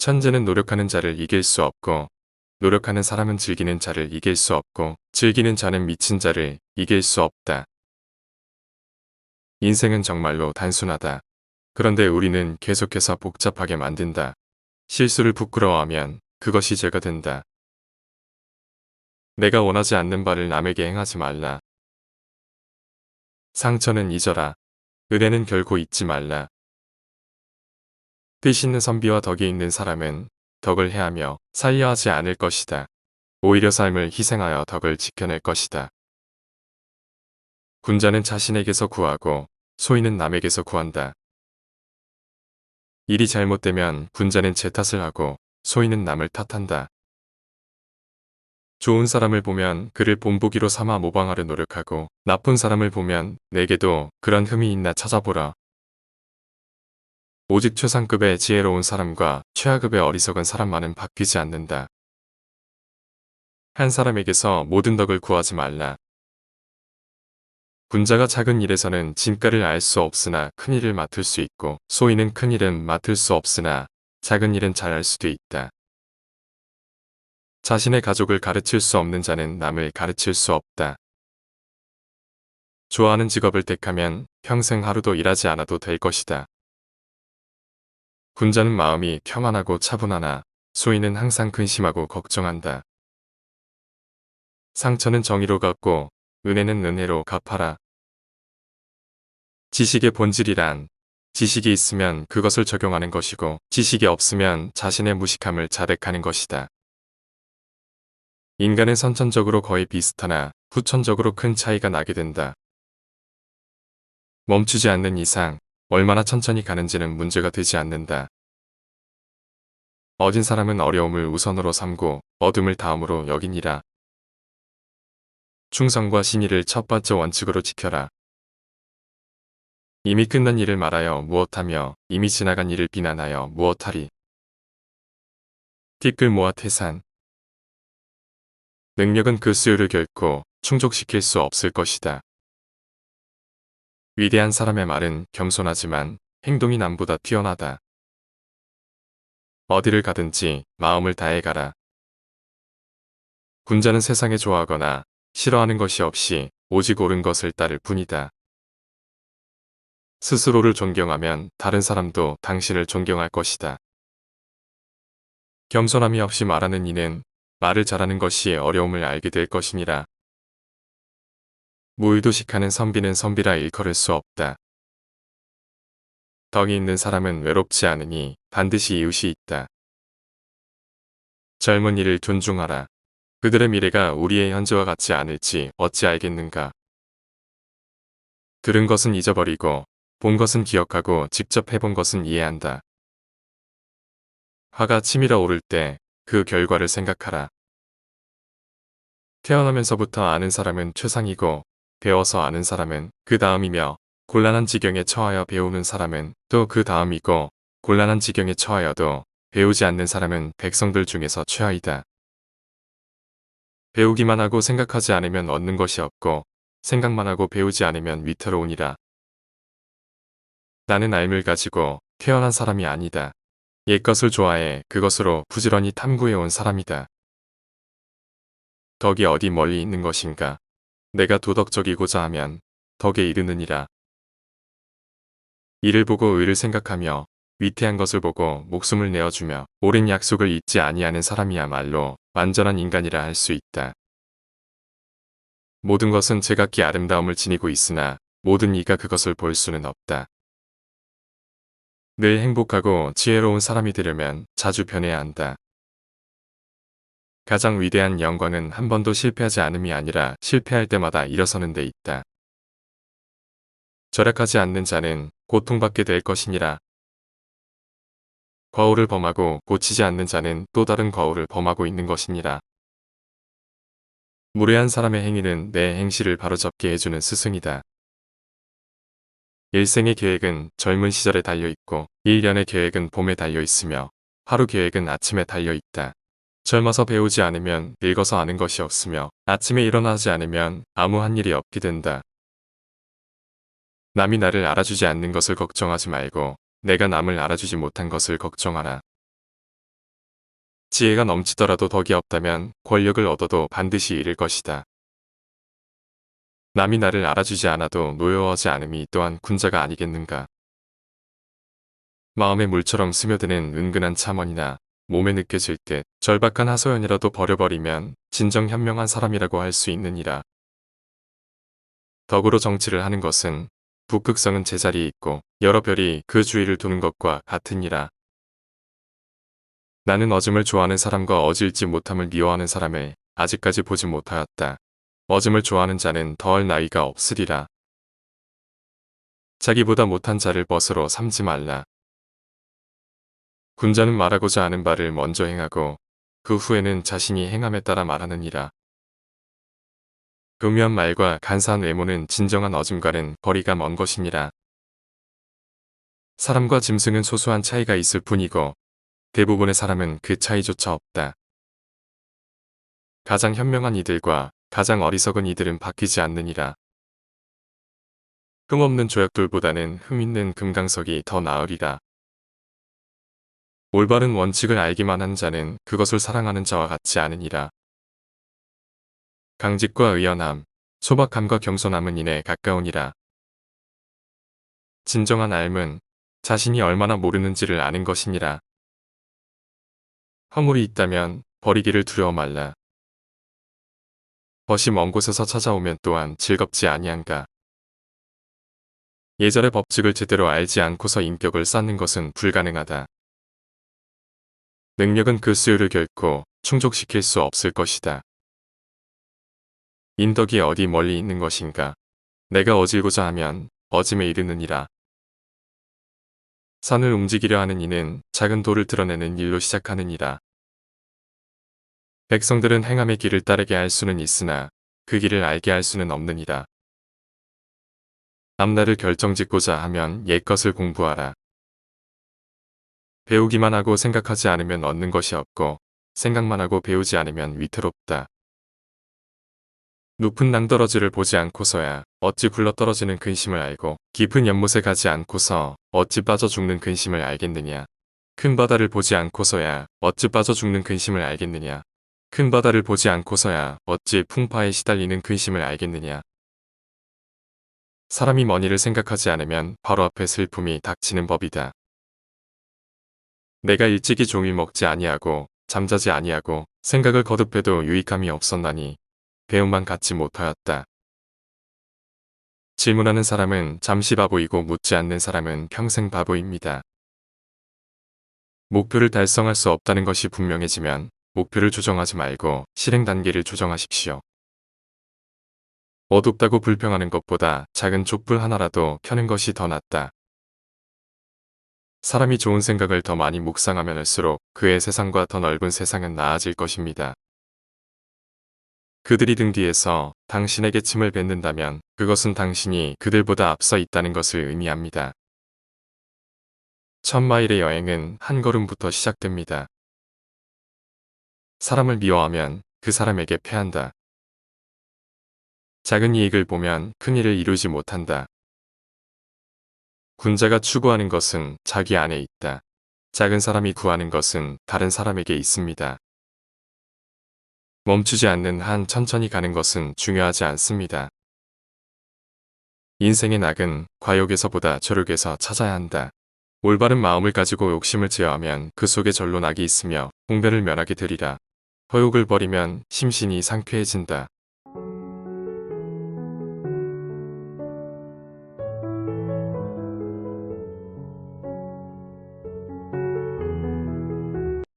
천재는 노력하는 자를 이길 수 없고, 노력하는 사람은 즐기는 자를 이길 수 없고, 즐기는 자는 미친 자를 이길 수 없다. 인생은 정말로 단순하다. 그런데 우리는 계속해서 복잡하게 만든다. 실수를 부끄러워하면 그것이 죄가 된다. 내가 원하지 않는 바를 남에게 행하지 말라. 상처는 잊어라. 은혜는 결코 잊지 말라. 뜻 있는 선비와 덕이 있는 사람은 덕을 해하며 살려 하지 않을 것이다. 오히려 삶을 희생하여 덕을 지켜낼 것이다. 군자는 자신에게서 구하고 소인은 남에게서 구한다. 일이 잘못되면 군자는 제 탓을 하고 소인은 남을 탓한다. 좋은 사람을 보면 그를 본보기로 삼아 모방하려 노력하고 나쁜 사람을 보면 내게도 그런 흠이 있나 찾아보라. 오직 최상급의 지혜로운 사람과 최하급의 어리석은 사람만은 바뀌지 않는다. 한 사람에게서 모든 덕을 구하지 말라. 군자가 작은 일에서는 진가를 알 수 없으나 큰 일을 맡을 수 있고 소인은 큰 일은 맡을 수 없으나 작은 일은 잘할 수도 있다. 자신의 가족을 가르칠 수 없는 자는 남을 가르칠 수 없다. 좋아하는 직업을 택하면 평생 하루도 일하지 않아도 될 것이다. 군자는 마음이 평안하고 차분하나 소인은 항상 근심하고 걱정한다. 상처는 정의로 갚고 은혜는 은혜로 갚아라. 지식의 본질이란 지식이 있으면 그것을 적용하는 것이고 지식이 없으면 자신의 무식함을 자백하는 것이다. 인간은 선천적으로 거의 비슷하나 후천적으로 큰 차이가 나게 된다. 멈추지 않는 이상 얼마나 천천히 가는지는 문제가 되지 않는다. 어진 사람은 어려움을 우선으로 삼고 어둠을 다음으로 여기니라. 충성과 신의를 첫 번째 원칙으로 지켜라. 이미 끝난 일을 말하여 무엇하며 이미 지나간 일을 비난하여 무엇하리. 티끌 모아 태산. 능력은 그 수요를 결코 충족시킬 수 없을 것이다. 위대한 사람의 말은 겸손하지만 행동이 남보다 뛰어나다. 어디를 가든지 마음을 다해 가라. 군자는 세상에 좋아하거나 싫어하는 것이 없이 오직 옳은 것을 따를 뿐이다. 스스로를 존경하면 다른 사람도 당신을 존경할 것이다. 겸손함이 없이 말하는 이는 말을 잘하는 것이 어려움을 알게 될 것이니라. 무의도식하는 선비는 선비라 일컬을 수 없다. 덕이 있는 사람은 외롭지 않으니 반드시 이웃이 있다. 젊은 이를 존중하라. 그들의 미래가 우리의 현재와 같지 않을지 어찌 알겠는가. 들은 것은 잊어버리고 본 것은 기억하고 직접 해본 것은 이해한다. 화가 치밀어 오를 때 그 결과를 생각하라. 태어나면서부터 아는 사람은 최상이고 배워서 아는 사람은 그 다음이며 곤란한 지경에 처하여 배우는 사람은 또 그 다음이고 곤란한 지경에 처하여도 배우지 않는 사람은 백성들 중에서 최하이다. 배우기만 하고 생각하지 않으면 얻는 것이 없고 생각만 하고 배우지 않으면 위태로우니라. 나는 알을 가지고 태어난 사람이 아니다. 옛것을 좋아해 그것으로 부지런히 탐구해온 사람이다. 덕이 어디 멀리 있는 것인가. 내가 도덕적이고자 하면 덕에 이르느니라. 이를 보고 의를 생각하며 위태한 것을 보고 목숨을 내어주며 오랜 약속을 잊지 아니하는 사람이야말로 완전한 인간이라 할 수 있다. 모든 것은 제각기 아름다움을 지니고 있으나 모든 이가 그것을 볼 수는 없다. 늘 행복하고 지혜로운 사람이 되려면 자주 변해야 한다. 가장 위대한 영광은 한 번도 실패하지 않음이 아니라 실패할 때마다 일어서는 데 있다. 절약하지 않는 자는 고통받게 될 것이니라. 거울을 범하고 고치지 않는 자는 또 다른 거울을 범하고 있는 것이니라. 무례한 사람의 행위는 내 행실을 바로잡게 해주는 스승이다. 일생의 계획은 젊은 시절에 달려있고 1년의 계획은 봄에 달려있으며 하루 계획은 아침에 달려있다. 젊어서 배우지 않으면 늙어서 아는 것이 없으며 아침에 일어나지 않으면 아무 한 일이 없게 된다. 남이 나를 알아주지 않는 것을 걱정하지 말고 내가 남을 알아주지 못한 것을 걱정하라. 지혜가 넘치더라도 덕이 없다면 권력을 얻어도 반드시 잃을 것이다. 남이 나를 알아주지 않아도 노여워하지 않음이 또한 군자가 아니겠는가. 마음의 물처럼 스며드는 은근한 참언이나 몸에 느껴질 듯 절박한 하소연이라도 버려버리면 진정 현명한 사람이라고 할 수 있느니라. 덕으로 정치를 하는 것은 북극성은 제자리에 있고 여러 별이 그 주위를 도는 것과 같으니라. 나는 어즘을 좋아하는 사람과 어질지 못함을 미워하는 사람을 아직까지 보지 못하였다. 어즘을 좋아하는 자는 더할 나위가 없으리라. 자기보다 못한 자를 벗으로 삼지 말라. 군자는 말하고자 하는 바를 먼저 행하고 그 후에는 자신이 행함에 따라 말하느니라. 교묘한 말과 간사한 외모는 진정한 어즘과는 거리가 먼 것이니라. 사람과 짐승은 소소한 차이가 있을 뿐이고 대부분의 사람은 그 차이조차 없다. 가장 현명한 이들과 가장 어리석은 이들은 바뀌지 않느니라. 흠 없는 조약돌보다는 흠 있는 금강석이 더 나으리라. 올바른 원칙을 알기만 한 자는 그것을 사랑하는 자와 같지 않으니라. 강직과 의연함, 소박함과 겸손함은 이내 가까우니라. 진정한 알은 자신이 얼마나 모르는지를 아는 것이니라. 허물이 있다면 버리기를 두려워 말라. 벗이 먼 곳에서 찾아오면 또한 즐겁지 아니한가. 예절의 법칙을 제대로 알지 않고서 인격을 쌓는 것은 불가능하다. 능력은 그 수요를 결코 충족시킬 수 없을 것이다. 인덕이 어디 멀리 있는 것인가. 내가 어질고자 하면 어짐에 이르느니라. 산을 움직이려 하는 이는 작은 돌을 드러내는 일로 시작하느니라. 백성들은 행함의 길을 따르게 할 수는 있으나 그 길을 알게 할 수는 없느니라. 앞날을 결정짓고자 하면 옛것을 공부하라. 배우기만 하고 생각하지 않으면 얻는 것이 없고 생각만 하고 배우지 않으면 위태롭다. 높은 낭떠러지를 보지 않고서야 어찌 굴러떨어지는 근심을 알고 깊은 연못에 가지 않고서 어찌 빠져 죽는 근심을 알겠느냐. 큰 바다를 보지 않고서야 어찌 빠져 죽는 근심을 알겠느냐. 큰 바다를 보지 않고서야 어찌 풍파에 시달리는 근심을 알겠느냐. 사람이 먼 일을 생각하지 않으면 바로 앞에 슬픔이 닥치는 법이다. 내가 일찍이 종일 먹지 아니하고 잠자지 아니하고 생각을 거듭해도 유익함이 없었나니 배움만 갖지 못하였다. 질문하는 사람은 잠시 바보이고 묻지 않는 사람은 평생 바보입니다. 목표를 달성할 수 없다는 것이 분명해지면 목표를 조정하지 말고 실행 단계를 조정하십시오. 어둡다고 불평하는 것보다 작은 촛불 하나라도 켜는 것이 더 낫다. 사람이 좋은 생각을 더 많이 묵상하면 할수록 그의 세상과 더 넓은 세상은 나아질 것입니다. 그들이 등 뒤에서 당신에게 침을 뱉는다면 그것은 당신이 그들보다 앞서 있다는 것을 의미합니다. 1000마일의 여행은 한 걸음부터 시작됩니다. 사람을 미워하면 그 사람에게 패한다. 작은 이익을 보면 큰 일을 이루지 못한다. 군자가 추구하는 것은 자기 안에 있다. 작은 사람이 구하는 것은 다른 사람에게 있습니다. 멈추지 않는 한 천천히 가는 것은 중요하지 않습니다. 인생의 낙은 과욕에서보다 저욕에서 찾아야 한다. 올바른 마음을 가지고 욕심을 제어하면 그 속에 절로 낙이 있으며 홍변을 면하게 되리라. 허욕을 버리면 심신이 상쾌해진다.